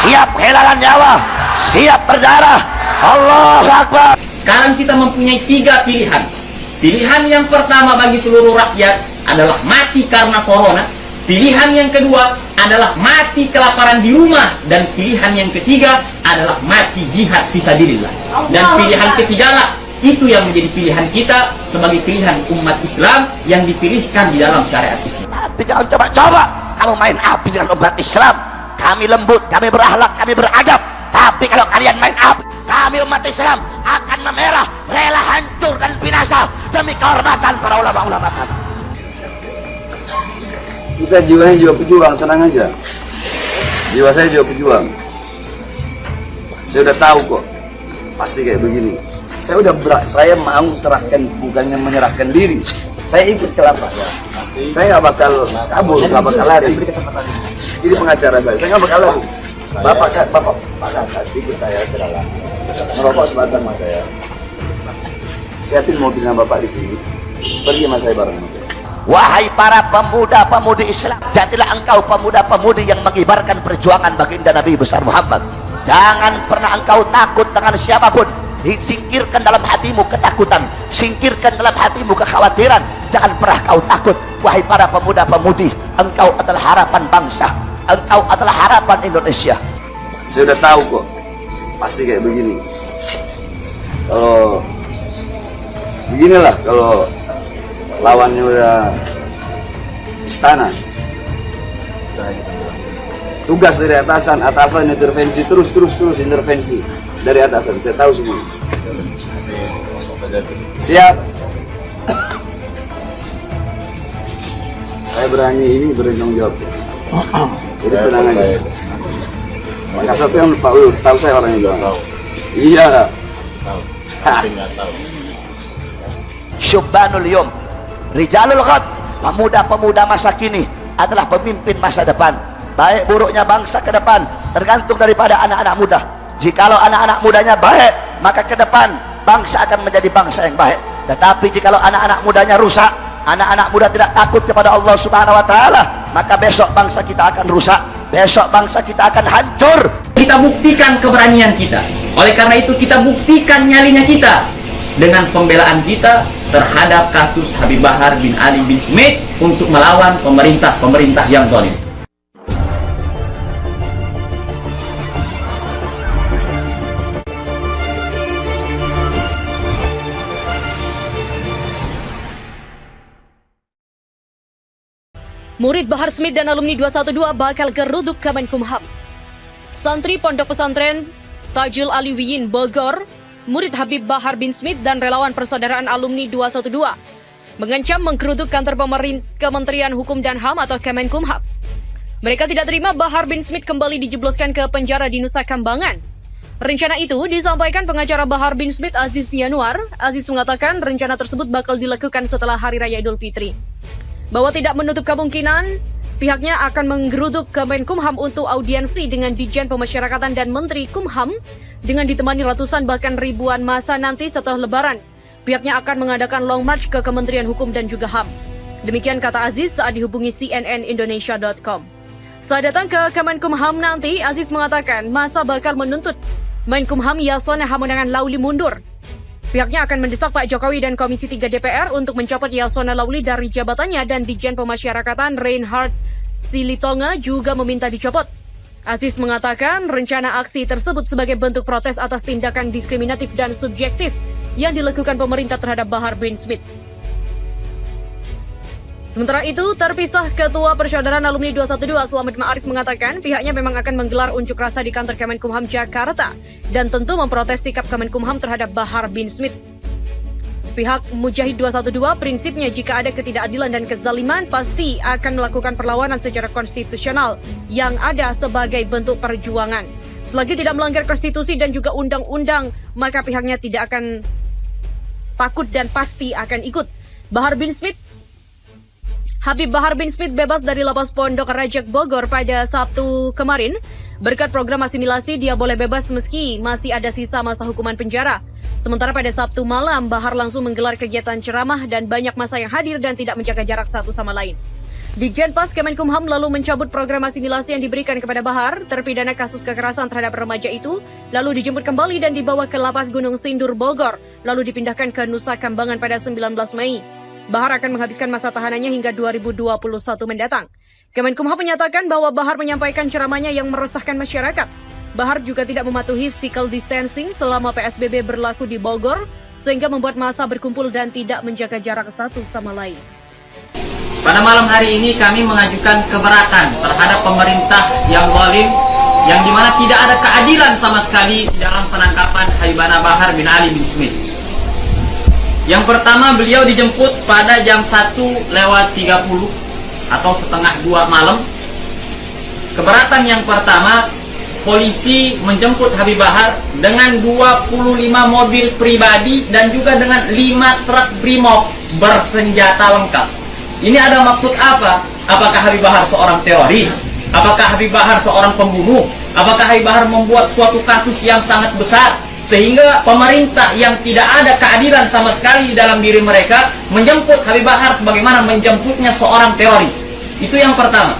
siap kehilangan nyawa, siap berdarah. Allahu Akbar. Sekarang kita mempunyai 3 pilihan. Pilihan yang pertama bagi seluruh rakyat adalah mati karena corona. Pilihan yang kedua adalah mati kelaparan di rumah. Dan pilihan yang ketiga adalah mati jihad fisabilillah. Dan pilihan ketigalah itu yang menjadi pilihan kita sebagai pilihan umat Islam yang dipilihkan di dalam syariat Islam. Tapi jangan coba-coba kamu main api dengan umat Islam. Kami lembut, kami berakhlak, kami beradab. Tapi kalau kalian main api, kami umat Islam akan memerah, rela hancur dan binasa demi kehormatan para ulama-ulama kami. Kita jiwanya jiwa pejuang, tenang aja. Jiwa saya jiwa pejuang. Saya udah tahu kok, pasti kayak begini. Saya mau serahkan, bukannya menyerahkan diri. Saya ikut ke lapangan. Saya nggak bakal kabur, nggak bakal lari. Ini pengacara saya nggak bakal lari. Bapak kakak, ikut saya ke dalam. Merokok sebentar mas saya. Siapin mobilnya bapak di sini. Pergi mas saya bareng mas saya. Wahai para pemuda-pemudi Islam, jadilah engkau pemuda-pemudi yang mengibarkan perjuangan baginda Nabi besar Muhammad. Jangan pernah engkau takut dengan siapapun. Singkirkan dalam hatimu ketakutan, singkirkan dalam hatimu kekhawatiran. Jangan pernah kau takut. Wahai para pemuda-pemudi, engkau adalah harapan bangsa, engkau adalah harapan Indonesia. Saya udah tahu kok, pasti kayak begini. Kalau beginilah, kalau lawannya udah istana, tugas dari atasan intervensi terus intervensi dari atasan. Saya tahu semua. Siap. Saya berani bertanggung jawab. Jadi tenang aja. Makassar itu yang Pak Ul, tahu saya orangnya bilang. Iya. Syubbanul Yom, Rijalul Ghad, pemuda-pemuda masa kini adalah pemimpin masa depan. Baik buruknya bangsa ke depan tergantung daripada anak-anak muda. Jikalau anak-anak mudanya baik, maka ke depan bangsa akan menjadi bangsa yang baik. Tetapi jikalau anak-anak mudanya rusak, anak-anak muda tidak takut kepada Allah Subhanahu wa taala, maka besok bangsa kita akan rusak, besok bangsa kita akan hancur. Kita buktikan keberanian kita. Oleh karena itu kita buktikan nyalinya kita dengan pembelaan kita terhadap kasus Habib Bahar bin Ali bin Smith untuk melawan pemerintah yang zalim. Murid Bahar Smith dan alumni 212 bakal geruduk Kemenkumham. Santri Pondok Pesantren Tajul Aliwiyin Bogor, murid Habib Bahar bin Smith dan relawan persaudaraan alumni 212 mengancam menggeruduk kantor Kementerian Hukum dan HAM atau Kemenkumham. Mereka tidak terima Bahar bin Smith kembali dijebloskan ke penjara di Nusa Kambangan. Rencana itu disampaikan pengacara Bahar bin Smith Aziz Yanuar. Aziz mengatakan rencana tersebut bakal dilakukan setelah Hari Raya Idul Fitri. Bahwa tidak menutup kemungkinan pihaknya akan menggeruduk Kemenkumham untuk audiensi dengan Dijen Pemasyarakatan dan Menteri Kumham dengan ditemani ratusan bahkan ribuan massa nanti setelah Lebaran. Pihaknya akan mengadakan long march ke Kementerian Hukum dan juga HAM. Demikian kata Aziz saat dihubungi cnnindonesia.com. Saat datang ke Kemenkumham nanti, Aziz mengatakan massa bakal menuntut Menkumham Yasona Hamonangan Lauli mundur. Pihaknya akan mendesak Pak Jokowi dan Komisi 3 DPR untuk mencopot Yasona Lauli dari jabatannya dan Dijen Pemasyarakatan Reinhard Silitonga juga meminta dicopot. Aziz mengatakan rencana aksi tersebut sebagai bentuk protes atas tindakan diskriminatif dan subjektif yang dilakukan pemerintah terhadap Bahar bin Smith. Sementara itu, terpisah Ketua Persaudaraan Alumni 212 Slamet Ma'arif mengatakan pihaknya memang akan menggelar unjuk rasa di kantor Kemenkumham Jakarta dan tentu memprotes sikap Kemenkumham terhadap Bahar bin Smith. Pihak Mujahid 212 prinsipnya jika ada ketidakadilan dan kezaliman pasti akan melakukan perlawanan secara konstitusional yang ada sebagai bentuk perjuangan. Selagi tidak melanggar konstitusi dan juga undang-undang, maka pihaknya tidak akan takut dan pasti akan ikut. Habib Bahar bin Smith bebas dari lapas Pondok Rajak Bogor pada Sabtu kemarin. Berkat program asimilasi, dia boleh bebas meski masih ada sisa masa hukuman penjara. Sementara pada Sabtu malam, Bahar langsung menggelar kegiatan ceramah dan banyak massa yang hadir dan tidak menjaga jarak satu sama lain. Ditjenpas Kemenkumham lalu mencabut program asimilasi yang diberikan kepada Bahar, terpidana kasus kekerasan terhadap remaja itu, lalu dijemput kembali dan dibawa ke Lapas Gunung Sindur, Bogor, lalu dipindahkan ke Nusa Kambangan pada 19 Mei. Bahar akan menghabiskan masa tahanannya hingga 2021 mendatang. Kemenkumham menyatakan bahwa Bahar menyampaikan ceramahnya yang meresahkan masyarakat. Bahar juga tidak mematuhi physical distancing selama PSBB berlaku di Bogor, sehingga membuat massa berkumpul dan tidak menjaga jarak satu sama lain. Pada malam hari ini kami mengajukan keberatan terhadap pemerintah yang zalim, yang dimana tidak ada keadilan sama sekali di dalam penangkapan Habibana Bahar bin Ali bin Smith. Yang pertama, beliau dijemput pada jam 1:30 atau setengah 2 malam. Keberatan yang pertama, polisi menjemput Habib Bahar dengan 25 mobil pribadi dan juga dengan 5 truk brimob bersenjata lengkap. Ini ada maksud apa? Apakah Habib Bahar seorang teroris? Apakah Habib Bahar seorang pembunuh? Apakah Habib Bahar membuat suatu kasus yang sangat besar sehingga pemerintah yang tidak ada keadilan sama sekali di dalam diri mereka menjemput Habib Bahar sebagaimana menjemputnya seorang teroris? Itu yang pertama.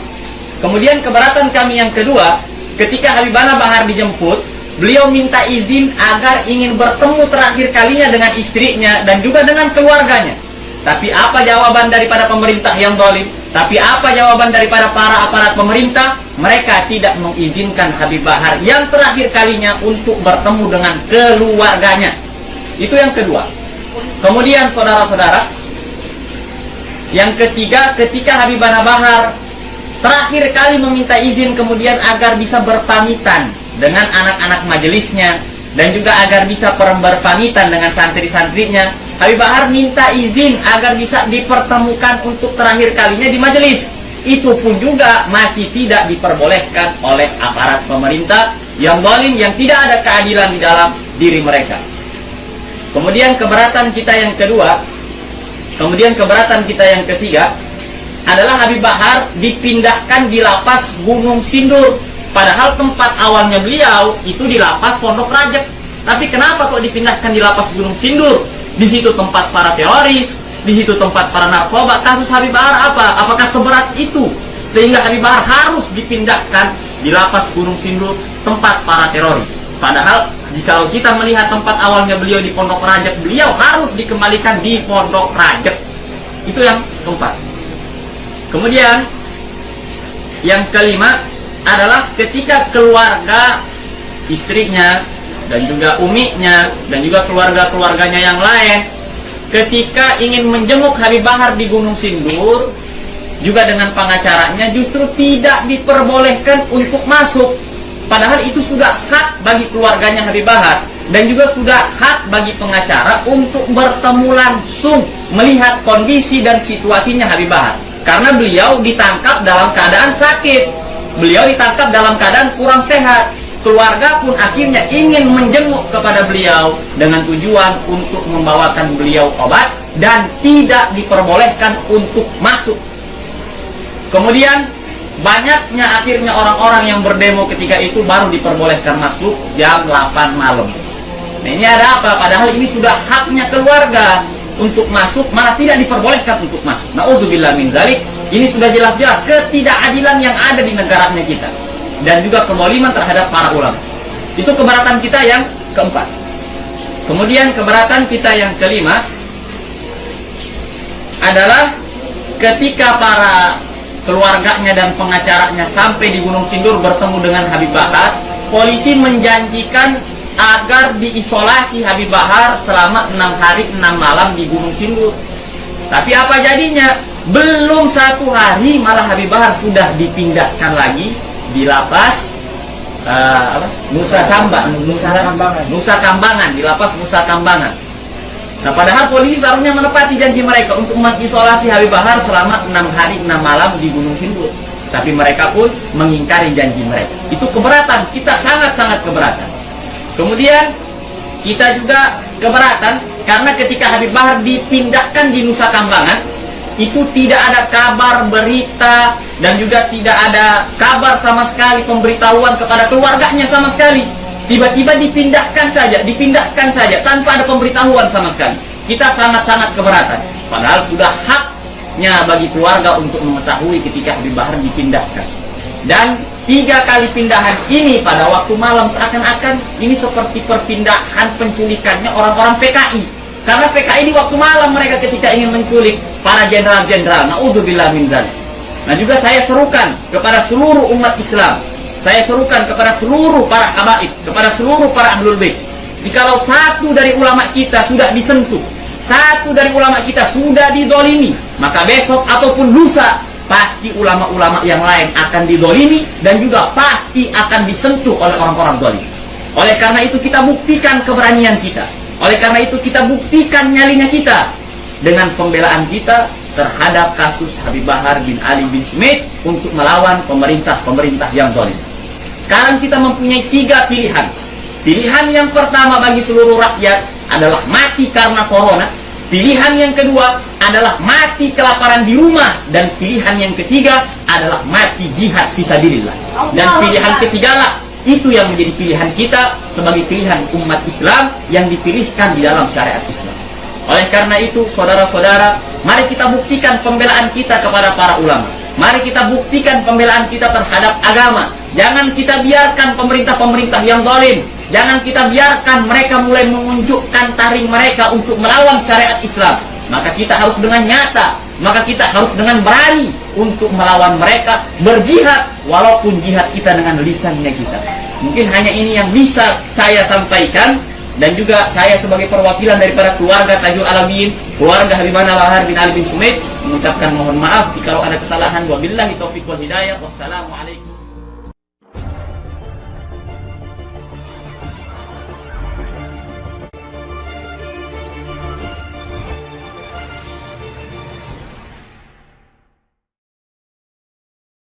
Kemudian keberatan kami yang kedua, ketika Habibana Bahar dijemput, beliau minta izin agar ingin bertemu terakhir kalinya dengan istrinya dan juga dengan keluarganya. Tapi apa jawaban daripada pemerintah yang zalim? Tapi apa jawaban daripada para aparat pemerintah? Mereka tidak mengizinkan Habib Bahar yang terakhir kalinya untuk bertemu dengan keluarganya. Itu yang kedua. Kemudian saudara-saudara, yang ketiga, ketika Habibana Bahar terakhir kali meminta izin kemudian agar bisa berpamitan dengan anak-anak majelisnya dan juga agar bisa berpamitan dengan santri-santrinya, Habib Bahar minta izin agar bisa dipertemukan untuk terakhir kalinya di majelis. Itu pun juga masih tidak diperbolehkan oleh aparat pemerintah yang zalim, yang tidak ada keadilan di dalam diri mereka. Kemudian keberatan kita yang kedua, kemudian keberatan kita yang ketiga adalah Habib Bahar dipindahkan di Lapas Gunung Sindur. Padahal tempat awalnya beliau itu di Lapas Pondok Rajab. Tapi kenapa kok dipindahkan di Lapas Gunung Sindur? Di situ tempat para teroris, di situ tempat para narkoba. Kasus Habib Bahar apa? Apakah seberat itu sehingga Habib Bahar harus dipindahkan di Lapas Gunung Sindur, tempat para teroris? Padahal jika kita melihat tempat awalnya beliau di Pondok Rajab, beliau harus dikembalikan di Pondok Rajab. Itu yang keempat. Kemudian yang kelima adalah ketika keluarga, istrinya dan juga uminya dan juga keluarga-keluarganya yang lain ketika ingin menjenguk Habib Bahar di Gunung Sindur juga dengan pengacaranya, justru tidak diperbolehkan untuk masuk. Padahal itu sudah hak bagi keluarganya Habib Bahar dan juga sudah hak bagi pengacara untuk bertemu langsung melihat kondisi dan situasinya Habib Bahar. Karena beliau ditangkap dalam keadaan sakit, beliau ditangkap dalam keadaan kurang sehat. Keluarga pun akhirnya ingin menjenguk kepada beliau dengan tujuan untuk membawakan beliau obat dan tidak diperbolehkan untuk masuk. Kemudian banyaknya akhirnya orang-orang yang berdemo ketika itu baru diperbolehkan masuk jam 8 malam. Nah, ini ada apa? Padahal ini sudah haknya keluarga untuk masuk, malah tidak diperbolehkan untuk masuk. Nauzubillah min dzalik. Ini sudah jelas-jelas ketidakadilan yang ada di negaranya kita dan juga kezaliman terhadap para ulama. Itu keberatan kita yang keempat. Kemudian keberatan kita yang kelima adalah ketika para keluarganya dan pengacaranya sampai di Gunung Sindur bertemu dengan Habib Bahar, polisi menjanjikan agar diisolasi Habib Bahar selama 6 hari 6 malam di Gunung Sindur. Tapi apa jadinya? Belum 1 hari malah Habib Bahar sudah dipindahkan lagi di Lapas Nusa Kambangan, di Lapas Nusa Kambangan. Nah, padahal polisi seharusnya menepati janji mereka untuk mengisolasi Habib Bahar selama 6 hari 6 malam di Gunung Sindur. Tapi mereka pun mengingkari janji mereka. Itu keberatan, kita sangat-sangat keberatan. Kemudian kita juga keberatan karena ketika Habib Bahar dipindahkan di Nusa Kambangan, itu tidak ada kabar, berita, dan juga tidak ada kabar sama sekali, pemberitahuan kepada keluarganya sama sekali. Tiba-tiba dipindahkan saja tanpa ada pemberitahuan sama sekali. Kita sangat-sangat keberatan. Padahal sudah hak sulitnya bagi keluarga untuk mengetahui ketika Habib Bahar dipindahkan. Dan 3 kali pindahan ini pada waktu malam seakan-akan ini seperti perpindahan penculikannya orang-orang PKI. Karena PKI di waktu malam mereka ketika ingin menculik para jenderal-jenderal. Na'udzubillah min dzalik. Nah juga saya serukan kepada seluruh umat Islam. Saya serukan kepada seluruh para habaib, kepada seluruh para ahlul bait. Jikalau satu dari ulama kita sudah disentuh, satu dari ulama kita sudah didolimi, maka besok ataupun lusa pasti ulama-ulama yang lain akan didolimi dan juga pasti akan disentuh oleh orang-orang dolim. Oleh karena itu kita buktikan keberanian kita. Oleh karena itu kita buktikan nyalinya kita dengan pembelaan kita terhadap kasus Habib Bahar bin Ali bin Smith untuk melawan pemerintah-pemerintah yang dolim. Sekarang kita mempunyai 3 pilihan. Pilihan yang pertama bagi seluruh rakyat adalah mati karena corona. Pilihan yang kedua adalah mati kelaparan di rumah. Dan pilihan yang ketiga adalah mati jihad fisabilillah. Dan pilihan ketigalah itu yang menjadi pilihan kita sebagai pilihan umat Islam yang dipilihkan di dalam syariat Islam. Oleh karena itu, saudara-saudara, mari kita buktikan pembelaan kita kepada para ulama. Mari kita buktikan pembelaan kita terhadap agama. Jangan kita biarkan pemerintah-pemerintah yang zalim. Jangan kita biarkan mereka mulai menunjukkan taring mereka untuk melawan syariat Islam. Maka kita harus dengan nyata, maka kita harus dengan berani untuk melawan mereka, berjihad walaupun jihad kita dengan lisannya kita. Mungkin hanya ini yang bisa saya sampaikan. Dan juga saya sebagai perwakilan daripada keluarga Tajul Alawiyin, keluarga Habib Bahar bin Ali bin Smith, mengucapkan mohon maaf jika ada kesalahan. Wabillahi taufiq wal hidayah. Wassalamualaikum.